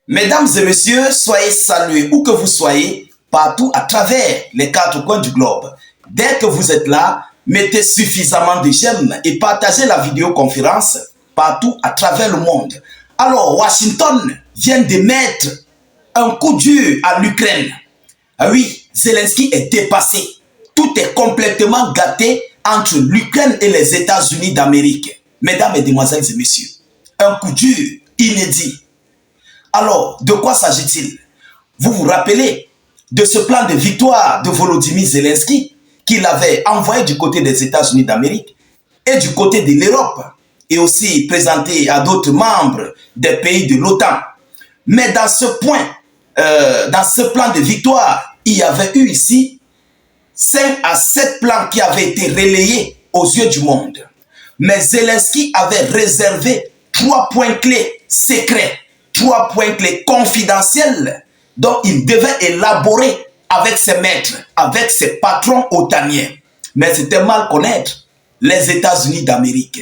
Mesdames et messieurs, soyez salués où que vous soyez, partout à travers les quatre coins du globe. Dès que vous êtes là, mettez suffisamment de j'aime et partagez la vidéoconférence partout à travers le monde. Alors, Washington vient de mettre un coup dur à l'Ukraine. Ah oui, Zelensky est dépassé. Tout est complètement gâté entre l'Ukraine et les États-Unis d'Amérique. Mesdames, mesdemoiselles et messieurs, un coup dur inédit. Alors, de quoi s'agit-il? Vous vous rappelez de ce plan de victoire de Volodymyr Zelensky qu'il avait envoyé du côté des États-Unis d'Amérique et du côté de l'Europe et aussi présenté à d'autres membres des pays de l'OTAN. Mais dans ce point, dans ce plan de victoire, il y avait eu ici 5 à 7 plans qui avaient été relayés aux yeux du monde. Mais Zelensky avait réservé 3 points clés secrets, 3 points clés confidentiels dont il devait élaborer avec ses maîtres, avec ses patrons otaniens. Mais c'était mal connaître les États-Unis d'Amérique.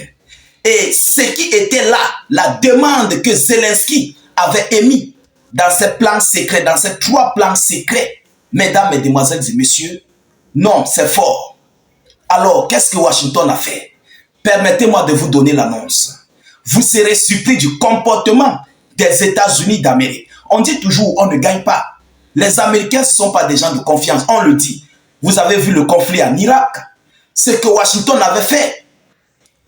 Et ce qui était là, la demande que Zelensky avait émise dans ces plans secrets, dans ces 3 plans secrets, mesdames, mesdemoiselles et messieurs, non, c'est fort. Alors, qu'est-ce que Washington a fait? Permettez-moi de vous donner l'annonce. Vous serez surpris du comportement des États-Unis d'Amérique. On dit toujours, on ne gagne pas. Les Américains ne sont pas des gens de confiance, on le dit. Vous avez vu le conflit en Irak, ce que Washington avait fait.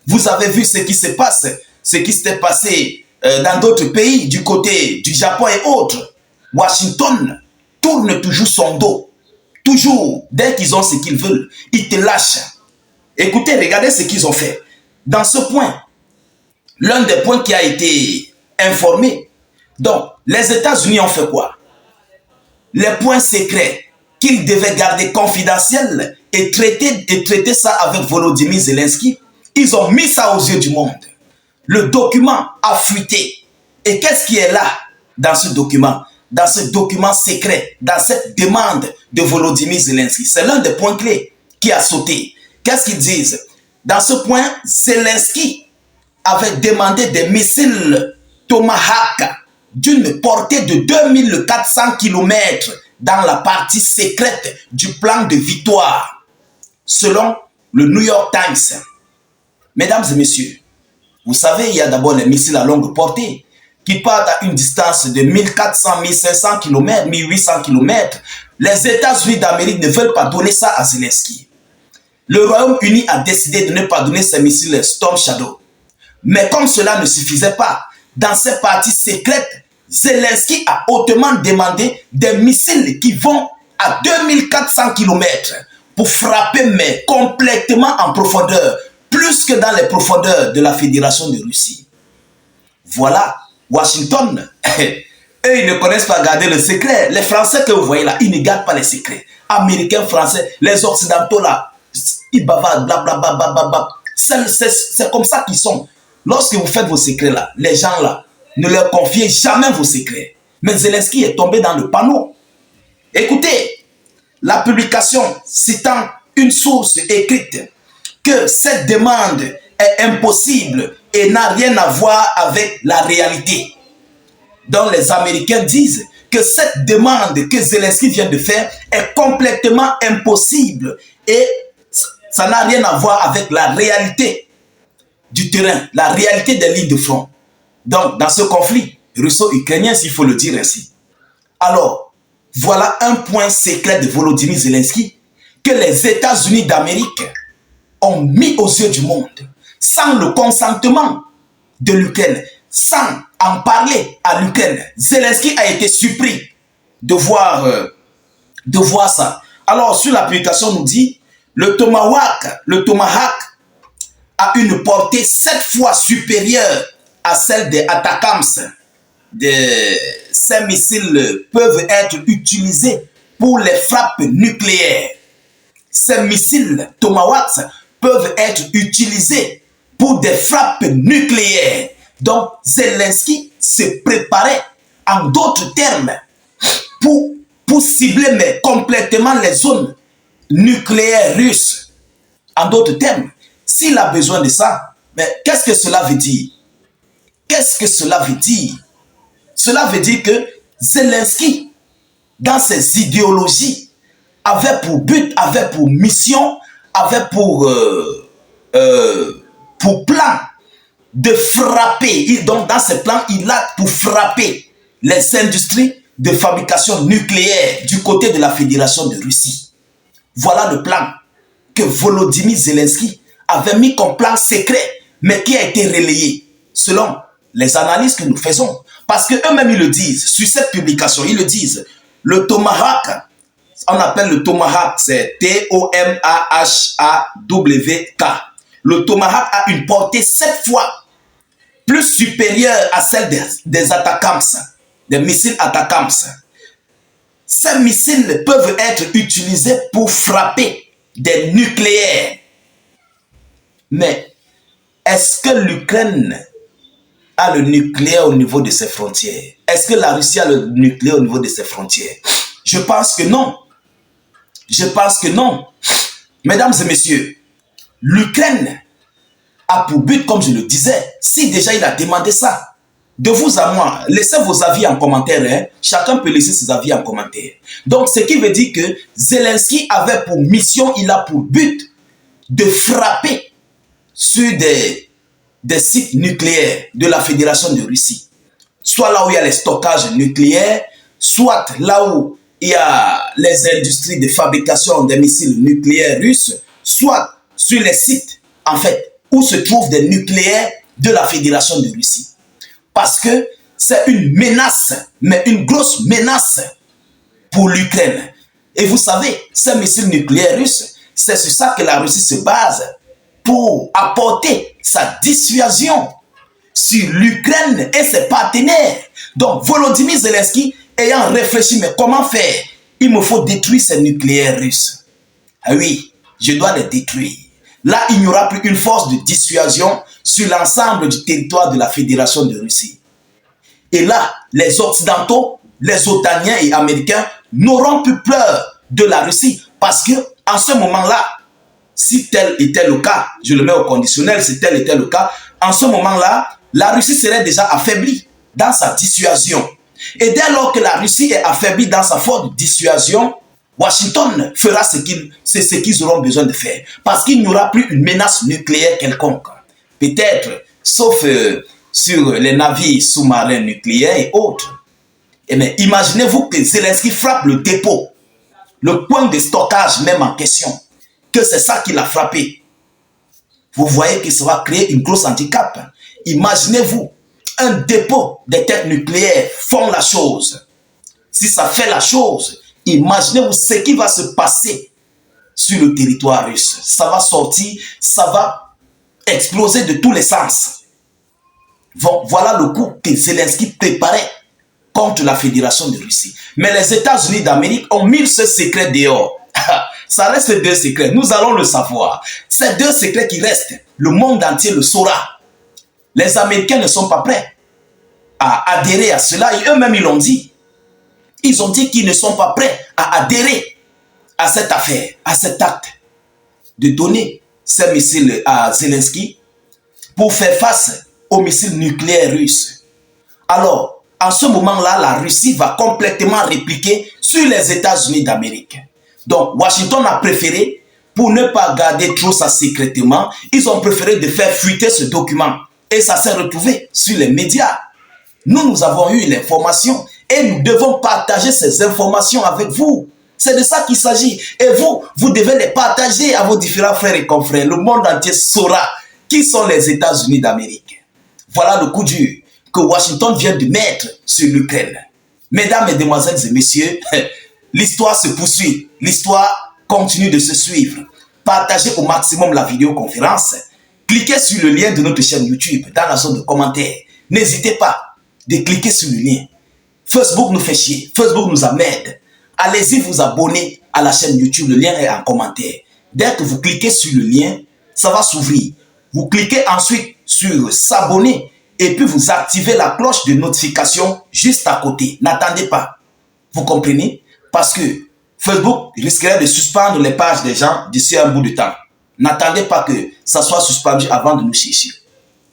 Vous avez vu ce qui se passe, ce qui s'était passé dans d'autres pays, du côté du Japon et autres. Washington tourne toujours son dos. Toujours, dès qu'ils ont ce qu'ils veulent, ils te lâchent. Écoutez, regardez ce qu'ils ont fait. Dans ce point, l'un des points qui a été informé, donc les États-Unis ont fait quoi? Les points secrets qu'ils devaient garder confidentiels et traiter ça avec Volodymyr Zelensky, ils ont mis ça aux yeux du monde. Le document a fuité. Et qu'est-ce qui est là dans ce document? Dans ce document secret, dans cette demande de Volodymyr Zelensky. C'est l'un des points clés qui a sauté. Qu'est-ce qu'ils disent? Dans ce point, Zelensky avait demandé des missiles Tomahawk d'une portée de 2400 km dans la partie secrète du plan de victoire, selon le New York Times. Mesdames et messieurs, vous savez, il y a d'abord les missiles à longue portée qui partent à une distance de 1400, 1500 km, 1800 km. Les États-Unis d'Amérique ne veulent pas donner ça à Zelensky. Le Royaume-Uni a décidé de ne pas donner ces missiles Storm Shadow. Mais comme cela ne suffisait pas, dans ces parties secrètes, Zelensky a hautement demandé des missiles qui vont à 2400 km pour frapper, mais complètement en profondeur, plus que dans les profondeurs de la Fédération de Russie. Voilà, Washington, eux, ils ne connaissent pas garder le secret. Les Français que vous voyez là, ils ne gardent pas les secrets. Américains, Français, les Occidentaux là, ils bavardent, blablabla. C'est comme ça qu'ils sont. Lorsque vous faites vos secrets là, les gens là, ne leur confiez jamais vos secrets. Mais Zelensky est tombé dans le panneau. Écoutez, la publication citant une source écrite que cette demande est impossible et n'a rien à voir avec la réalité. Donc les Américains disent que cette demande que Zelensky vient de faire est complètement impossible et ça n'a rien à voir avec la réalité du terrain, la réalité des lignes de front. Donc, dans ce conflit russo-ukrainien, s'il faut le dire ainsi. Alors, voilà un point secret de Volodymyr Zelensky que les États-Unis d'Amérique ont mis aux yeux du monde, sans le consentement de l'Ukraine, sans en parler à l'Ukraine. Zelensky a été surpris de voir ça. Alors, sur l'application, on nous dit, le Tomahawk a une portée 7 fois supérieure à celle des Atacams. Ces missiles peuvent être utilisés pour les frappes nucléaires. Ces missiles Tomahawk peuvent être utilisés pour des frappes nucléaires. Donc, Zelensky se préparait, en d'autres termes, pour cibler mais complètement les zones nucléaires russes. En d'autres termes, s'il a besoin de ça, mais qu'est-ce que cela veut dire? Qu'est-ce que cela veut dire? Cela veut dire que Zelensky, dans ses idéologies, avait pour but, avait pour mission, avait pour plan de frapper. Donc dans ses plans, il a pour frapper les industries de fabrication nucléaire du côté de la Fédération de Russie. Voilà le plan que Volodymyr Zelensky avait mis comme plan secret, mais qui a été relayé selon les analyses que nous faisons. Parce qu'eux-mêmes, ils le disent, sur cette publication, ils le disent, le Tomahawk, on appelle le Tomahawk, c'est T-O-M-A-H-A-W-K. Le Tomahawk a une portée 7 fois plus supérieure à celle des Atacams, des missiles Atacams. Ces missiles peuvent être utilisés pour frapper des nucléaires. Mais est-ce que l'Ukraine a le nucléaire au niveau de ses frontières? Est-ce que la Russie a le nucléaire au niveau de ses frontières? Je pense que non. Je pense que non. Mesdames et messieurs, l'Ukraine a pour but, comme je le disais, si déjà il a demandé ça, de vous à moi, laissez vos avis en commentaire. Hein? Chacun peut laisser ses avis en commentaire. Donc, ce qui veut dire que Zelensky avait pour mission, il a pour but de frapper sur des sites nucléaires de la Fédération de Russie. Soit là où il y a les stockages nucléaires, soit là où il y a les industries de fabrication des missiles nucléaires russes, soit sur les sites, en fait, où se trouvent des nucléaires de la Fédération de Russie. Parce que c'est une menace, mais une grosse menace pour l'Ukraine. Et vous savez, ces missiles nucléaires russes, c'est sur ça que la Russie se base pour apporter sa dissuasion sur l'Ukraine et ses partenaires. Donc, Volodymyr Zelensky ayant réfléchi, mais comment faire? Il me faut détruire ces nucléaires russes. Ah oui, je dois les détruire. Là, il n'y aura plus une force de dissuasion sur l'ensemble du territoire de la Fédération de Russie. Et là, les Occidentaux, les Otaniens et Américains n'auront plus peur de la Russie parce que en ce moment-là, si tel était le cas, je le mets au conditionnel, si tel était le cas, en ce moment-là, la Russie serait déjà affaiblie dans sa dissuasion. Et dès lors que la Russie est affaiblie dans sa force de dissuasion, Washington fera ce qu'ils auront besoin de faire. Parce qu'il n'y aura plus une menace nucléaire quelconque. Peut-être, sauf sur les navires sous-marins nucléaires et autres. Et mais imaginez-vous que Zelensky frappe le dépôt, le point de stockage même en question, que c'est ça qui l'a frappé. Vous voyez que ça va créer une grosse handicap. Imaginez-vous, un dépôt des têtes nucléaires font la chose. Si ça fait la chose, imaginez-vous ce qui va se passer sur le territoire russe. Ça va sortir, ça va exploser de tous les sens. Bon, voilà le coup que Zelensky préparait contre la Fédération de Russie. Mais les États-Unis d'Amérique ont mis ce secret dehors. Ça reste 2 secrets, nous allons le savoir. Ces 2 secrets qui restent, le monde entier le saura. Les Américains ne sont pas prêts à adhérer à cela et eux-mêmes ils l'ont dit. Ils ont dit qu'ils ne sont pas prêts à adhérer à cette affaire, à cet acte de donner ces missiles à Zelensky pour faire face aux missiles nucléaires russes. Alors, en ce moment-là, la Russie va complètement répliquer sur les États-Unis d'Amérique. Donc, Washington a préféré, pour ne pas garder trop ça secrètement, ils ont préféré de faire fuiter ce document. Et ça s'est retrouvé sur les médias. Nous avons eu l'information et nous devons partager ces informations avec vous. C'est de ça qu'il s'agit. Et vous devez les partager à vos différents frères et confrères. Le monde entier saura qui sont les États-Unis d'Amérique. Voilà le coup dur que Washington vient de mettre sur l'Ukraine. Mesdames, Mesdemoiselles et Messieurs, l'histoire se poursuit. L'histoire continue de se suivre. Partagez au maximum la vidéoconférence. Cliquez sur le lien de notre chaîne YouTube dans la zone de commentaires. N'hésitez pas de cliquer sur le lien. Facebook nous fait chier. Facebook nous emmerde. Allez-y vous abonner à la chaîne YouTube. Le lien est en commentaire. Dès que vous cliquez sur le lien, ça va s'ouvrir. Vous cliquez ensuite sur s'abonner et puis vous activez la cloche de notification juste à côté. N'attendez pas. Vous comprenez? Parce que Facebook risquerait de suspendre les pages des gens d'ici un bout de temps. N'attendez pas que ça soit suspendu avant de nous chercher.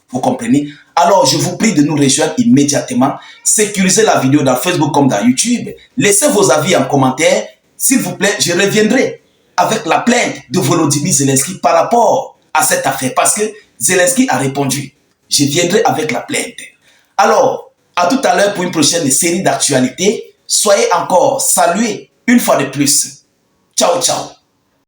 Vous comprenez? Alors, je vous prie de nous rejoindre immédiatement. Sécurisez la vidéo dans Facebook comme dans YouTube. Laissez vos avis en commentaire. S'il vous plaît, je reviendrai avec la plainte de Volodymyr Zelensky par rapport à cette affaire. Parce que Zelensky a répondu. Je viendrai avec la plainte. Alors, à tout à l'heure pour une prochaine série d'actualités. Soyez encore salués une fois de plus. Ciao, ciao.